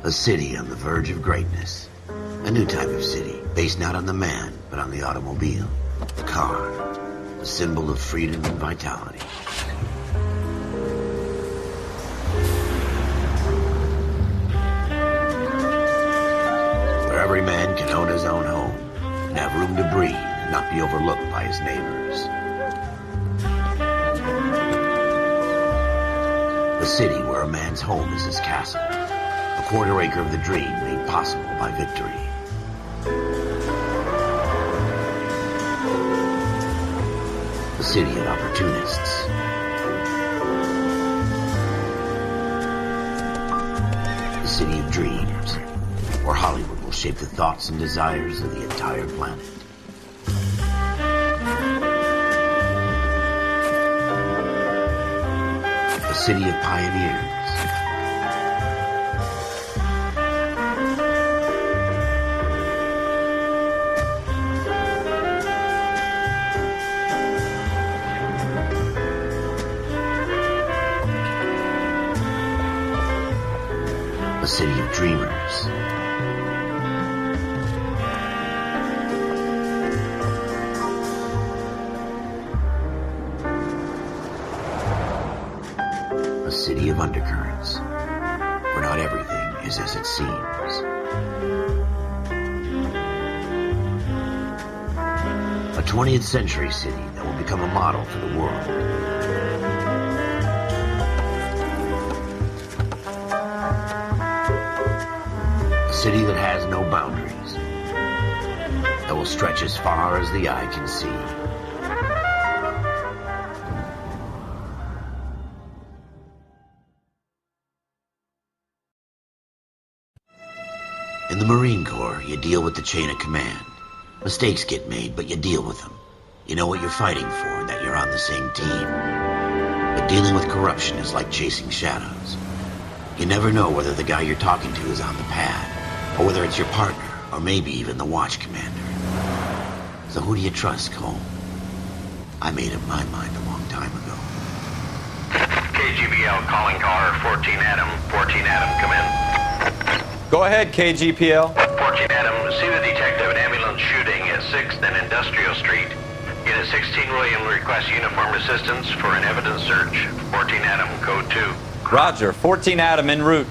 A city on the verge of greatness. A new type of city, based not on the man, but on the automobile. The car. The symbol of freedom and vitality. Where every man can own his own home, and have room to breathe, and not be overlooked by his neighbors. A city where a man's home is his castle. A quarter acre of the dream made possible by victory. A city of opportunists. A city of dreams, where Hollywood will shape the thoughts and desires of the entire planet. A city of pioneers. A city of dreamers. A city of undercurrents, where not everything is as it seems. A 20th century city that will become a model for the world. A city that has no boundaries, that will stretch as far as the eye can see. In the Marine Corps, you deal with the chain of command. Mistakes get made, but you deal with them. You know what you're fighting for and that you're on the same team. But dealing with corruption is like chasing shadows. You never know whether the guy you're talking to is on the pad, or whether it's your partner, or maybe even the watch commander. So who do you trust, Cole? I made up my mind a long time ago. KGBL calling caller 14 Adam. 14 Adam, come in. Go ahead, KGPL. 14 Adam, see the detective, an ambulance shooting at 6th and Industrial Street. Unit 16 William requests uniformed assistance for an evidence search. 14 Adam, code 2. Roger, 14 Adam en route.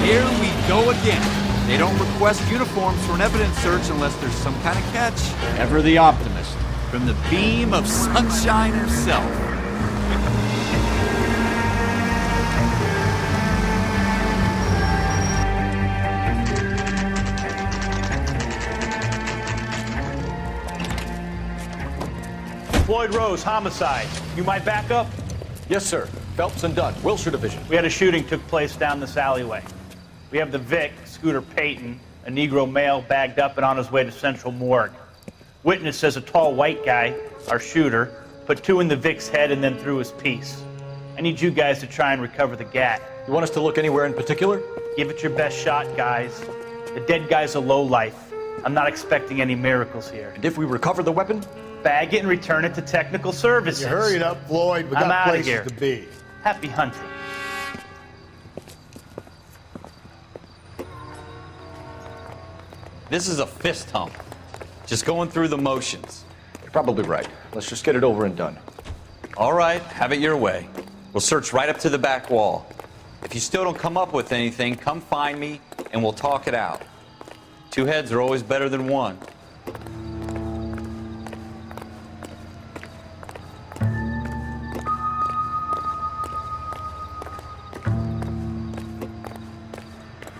Here we go again. They don't request uniforms for an evidence search unless there's some kind of catch. Ever the optimist. From the beam of sunshine herself. Floyd Rose, homicide. You might back up? Yes, sir. Phelps and Dunn, Wilshire Division. We had a shooting took place down this alleyway. We have the Vic, Scooter Payton, a Negro male bagged up and on his way to Central Morgue. Witness says a tall white guy, our shooter, put 2 in the Vic's head and then threw his piece. I need you guys to try and recover the gat. You want us to look anywhere in particular? Give it your best shot, guys. The dead guy's a lowlife. I'm not expecting any miracles here. And if we recover the weapon? Bag it and return it to technical services. You hurried up, Floyd. We I'm got outta places here. to be. Happy hunting. This is a fist hump. Just going through the motions. You're probably right. Let's just get it over and done. All right, have it your way. We'll search right up to the back wall. If you still don't come up with anything, come find me and we'll talk it out. 2 heads are always better than 1.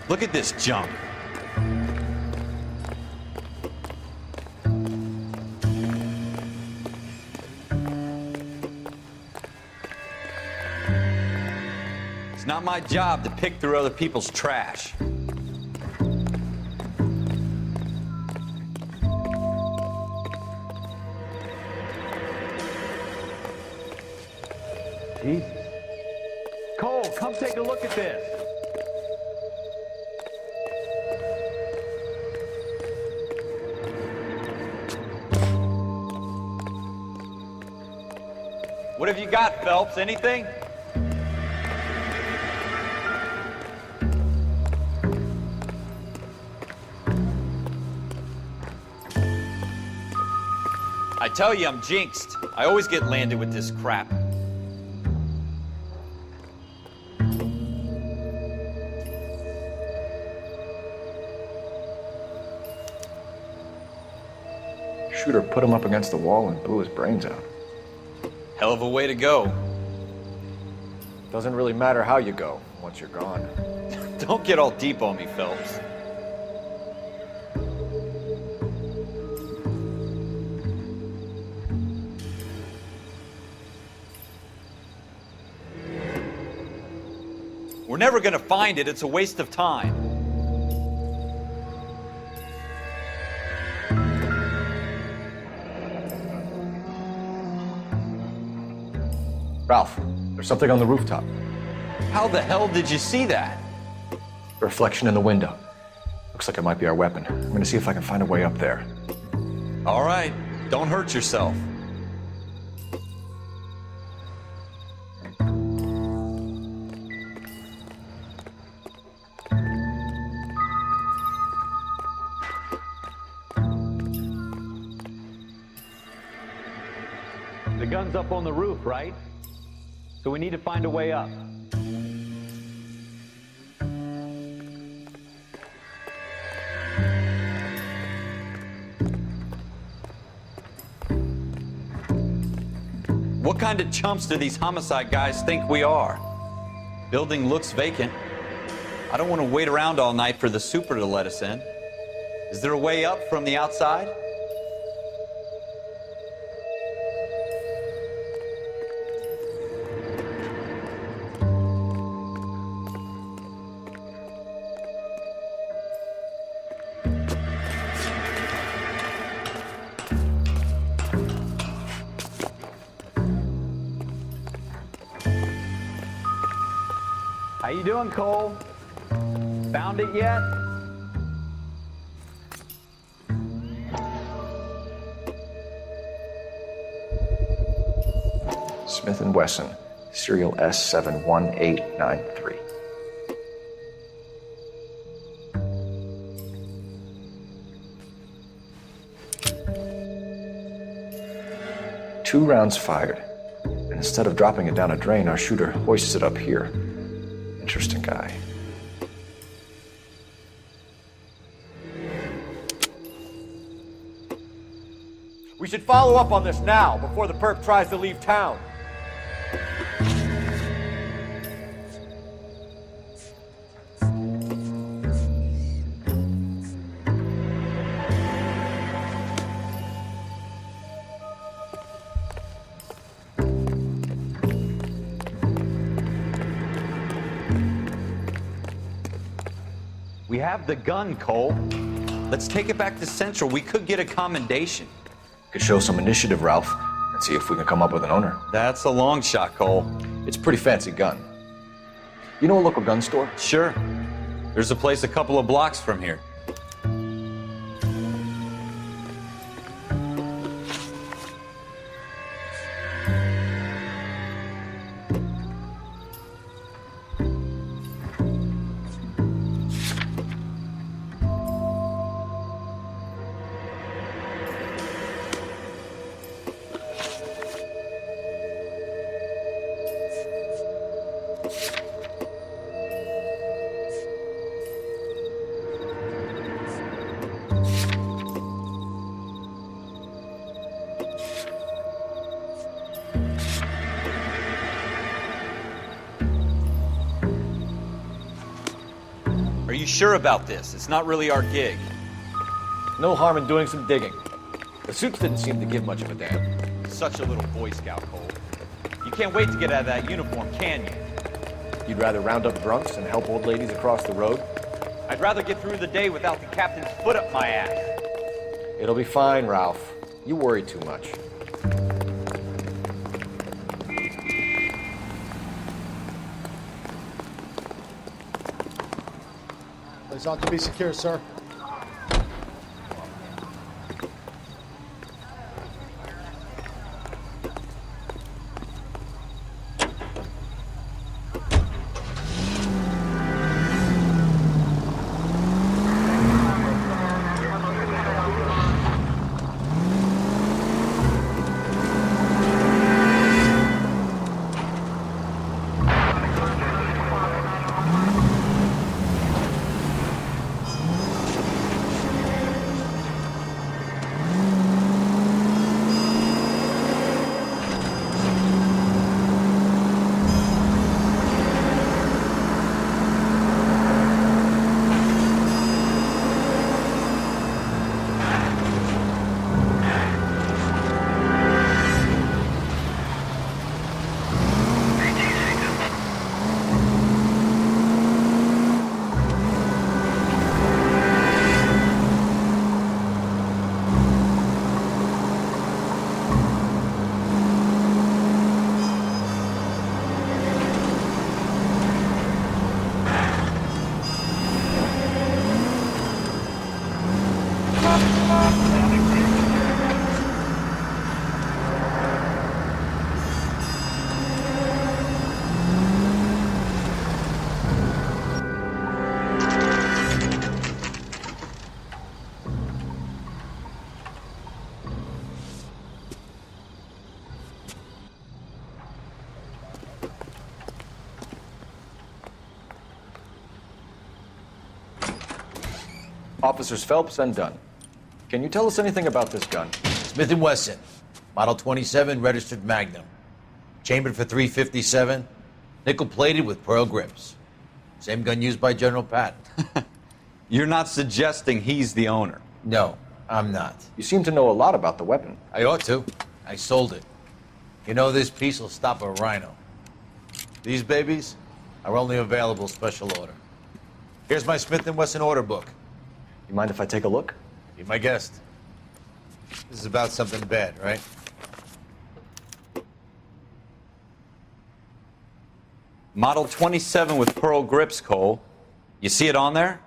Look at this junk. It's not my job to pick through other people's trash. Jesus. Cole, come take a look at this. What have you got, Phelps? Anything? I tell you, I'm jinxed. I always get landed with this crap. Shooter put him up against the wall and blew his brains out. Hell of a way to go. Doesn't really matter how you go once you're gone. Don't get all deep on me, Phelps. We're never gonna find it. It's a waste of time. Ralph, there's something on the rooftop. How the hell did you see that? A reflection in the window. Looks like it might be our weapon. I'm gonna see if I can find a way up there. All right, don't hurt yourself. The gun's up on the roof, right? So we need to find a way up. What kind of chumps do these homicide guys think we are? Building looks vacant. I don't want to wait around all night for the super to let us in. Is there a way up from the outside? How you doing, Cole? Found it yet? Smith & Wesson, serial S71893. Two rounds fired. And instead of dropping it down a drain, our shooter hoists it up here. Interesting guy. We should follow up on this now, before the perp tries to leave town. We have the gun, Cole. Let's take it back to Central. We could get a commendation. Could show some initiative, Ralph, and see if we can come up with an owner. That's a long shot, Cole. It's a pretty fancy gun. You know a local gun store? Sure. There's a place a couple of blocks from here. Are you sure about this? It's not really our gig. No harm in doing some digging. The suits didn't seem to give much of a damn. Such a little Boy Scout, Cole. You can't wait to get out of that uniform, can you? You'd rather round up drunks and help old ladies across the road? I'd rather get through the day without the captain's foot up my ass. It'll be fine, Ralph. You worry too much. Place ought to be secure, sir. Officers Phelps and Dunn. Can you tell us anything about this gun? Smith & Wesson, Model 27, registered Magnum. Chambered for .357, nickel-plated with pearl grips. Same gun used by General Patton. You're not suggesting he's the owner? No, I'm not. You seem to know a lot about the weapon. I ought to. I sold it. You know, this piece will stop a rhino. These babies are only available special order. Here's my Smith & Wesson order book. You mind if I take a look? Be my guest. This is about something bad, right? Model 27 with pearl grips, Cole. You see it on there?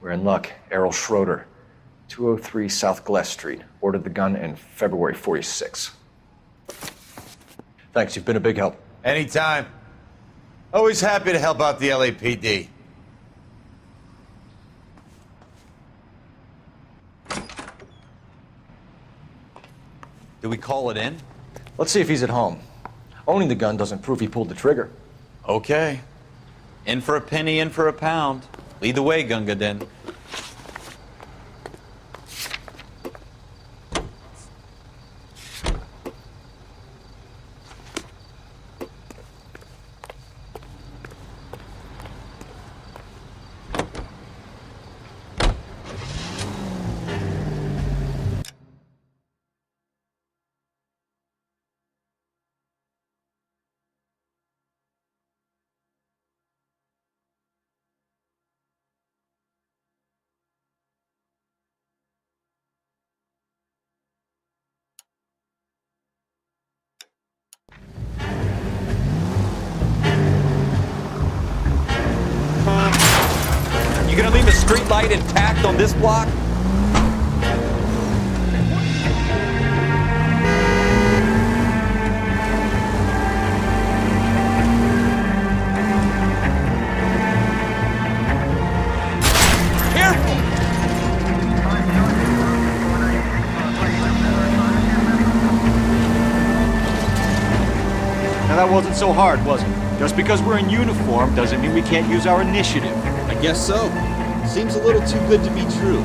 We're in luck. Errol Schroeder, 203 South Glass Street. Ordered the gun in February '46. Thanks, you've been a big help. Anytime. Always happy to help out the LAPD. Do we call it in? Let's see if he's at home. Owning the gun doesn't prove he pulled the trigger. Okay. In for a penny, in for a pound. Lead the way, Gunga Din. You gonna leave a street light intact on this block? Careful! Now that wasn't so hard, was it? Just because we're in uniform doesn't mean we can't use our initiative. I guess so. Seems a little too good to be true.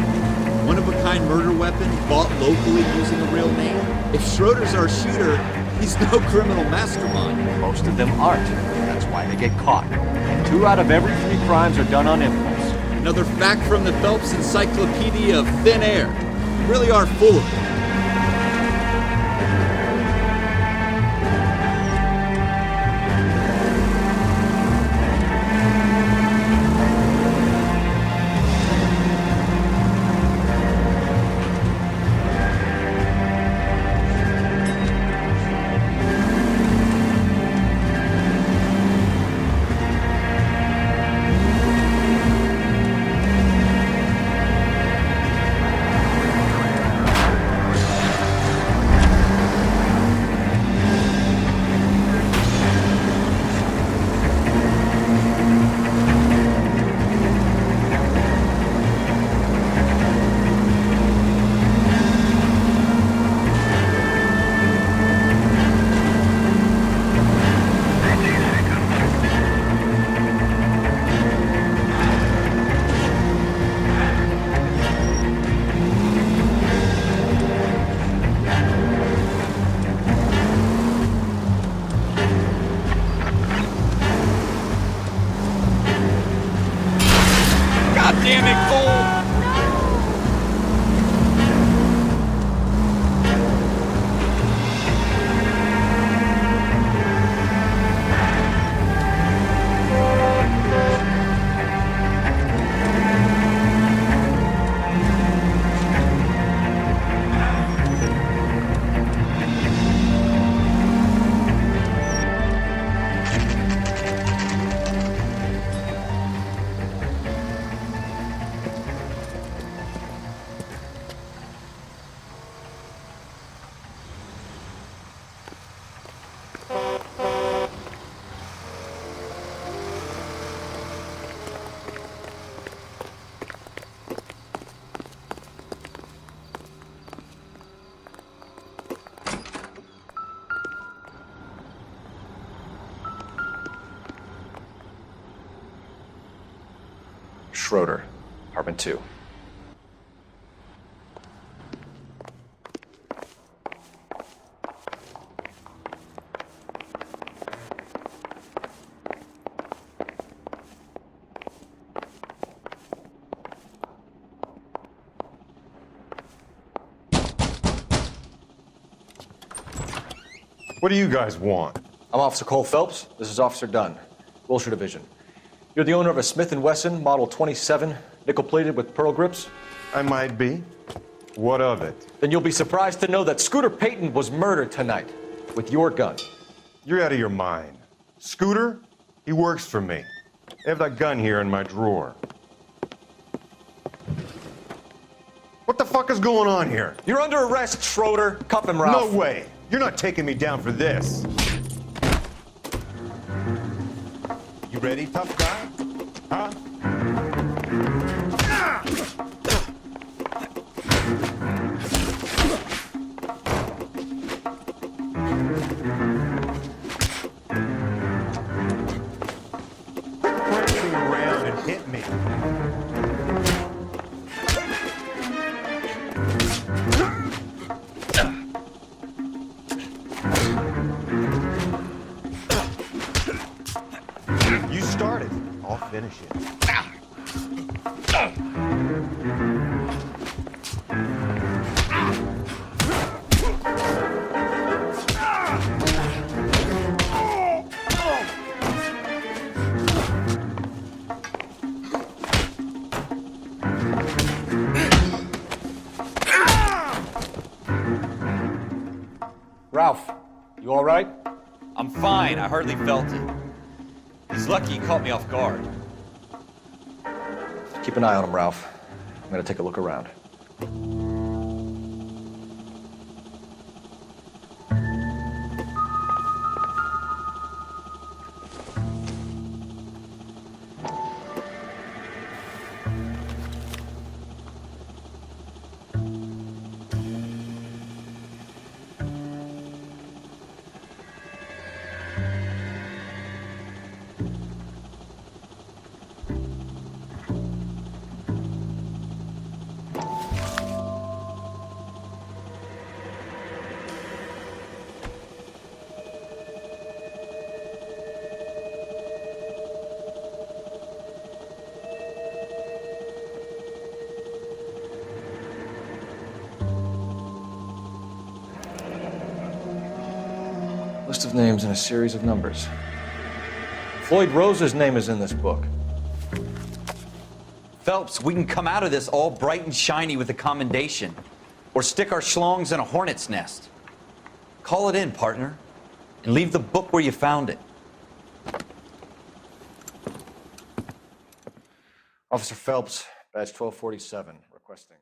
One-of-a-kind murder weapon bought locally using a real name. If Schroeder's our shooter, he's no criminal mastermind. Most of them aren't. That's why they get caught. And 2 out of every 3 crimes are done on impulse. Another fact from the Phelps Encyclopedia of Thin Air. You really are full of it. Damn it, Cole! Schroeder, apartment 2. What do you guys want? I'm Officer Cole Phelps. This is Officer Dunn, Wilshire Division. You're the owner of a Smith & Wesson Model 27, nickel-plated with pearl grips? I might be. What of it? Then you'll be surprised to know that Scooter Payton was murdered tonight with your gun. You're out of your mind. Scooter? He works for me. I have that gun here in my drawer. What the fuck is going on here? You're under arrest, Schroeder. Cuff him, Ralph. No way. You're not taking me down for this. You ready, tough guy? Huh? Crashing around and hit me. You started. I'll finish it. Ralph, you all right? I'm fine. I hardly felt it. He's lucky he caught me off guard. Keep an eye on him, Ralph. I'm gonna take a look around. List of names and a series of numbers. Floyd Rose's name is in this book. Phelps, we can come out of this all bright and shiny with a commendation. Or stick our schlongs in a hornet's nest. Call it in, partner. And leave the book where you found it. Officer Phelps, badge 1247, requesting.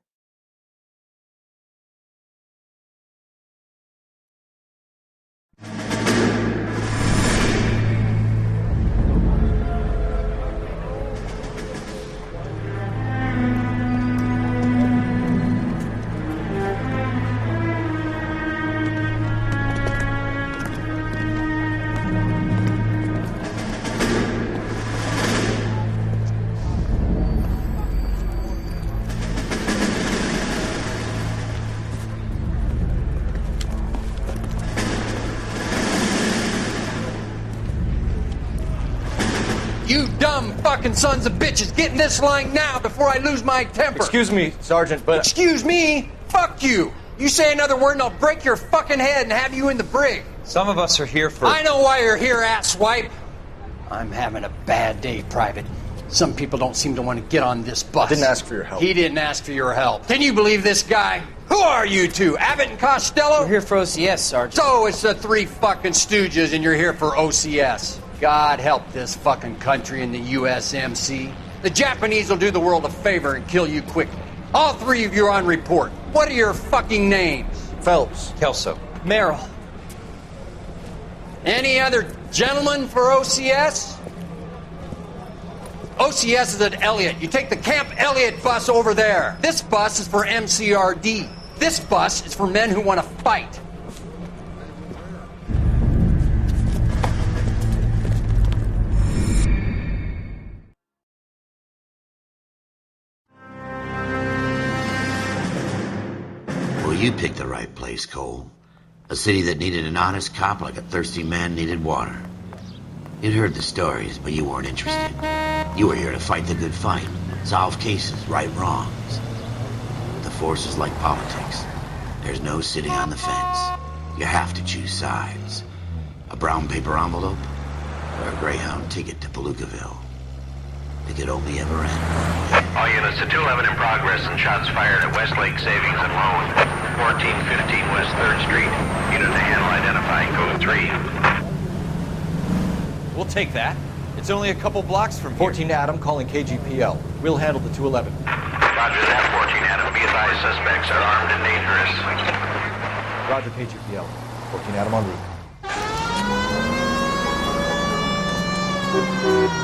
You dumb fucking sons of bitches, get in this line now before I lose my temper. Excuse me, Sergeant, but... Excuse me? Fuck you. You say another word and I'll break your fucking head and have you in the brig. Some of us are here for... I know why you're here, asswipe. I'm having a bad day, Private. Some people don't seem to want to get on this bus. I didn't ask for your help. He didn't ask for your help. Can you believe this guy? Who are you two? Abbott and Costello? We're here for OCS, Sergeant. So it's the three fucking stooges and you're here for OCS. God help this fucking country and the USMC. The Japanese will do the world a favor and kill you quickly. All three of you are on report. What are your fucking names? Phelps. Kelso. Merrill. Any other gentlemen for OCS? OCS is at Elliott. You take the Camp Elliott bus over there. This bus is for MCRD. This bus is for men who want to fight. you picked the right place, Cole. A city that needed an honest cop like a thirsty man needed water. You'd heard the stories, but you weren't interested. You were here to fight the good fight, solve cases, right wrongs. The force is like politics. There's no sitting on the fence. You have to choose sides. A brown paper envelope or a Greyhound ticket to Palookaville. It could only ever end one way. All units to 211 in progress and shots fired at Westlake Savings and Loan, 1415 West 3rd Street. Unit to handle identifying code 3. We'll take that. It's only a couple blocks from here. 14 Adam calling KGPL. We'll handle the 211. Roger that, 14 Adam. Be advised, suspects are armed and dangerous. Roger KGPL. 14 Adam en route.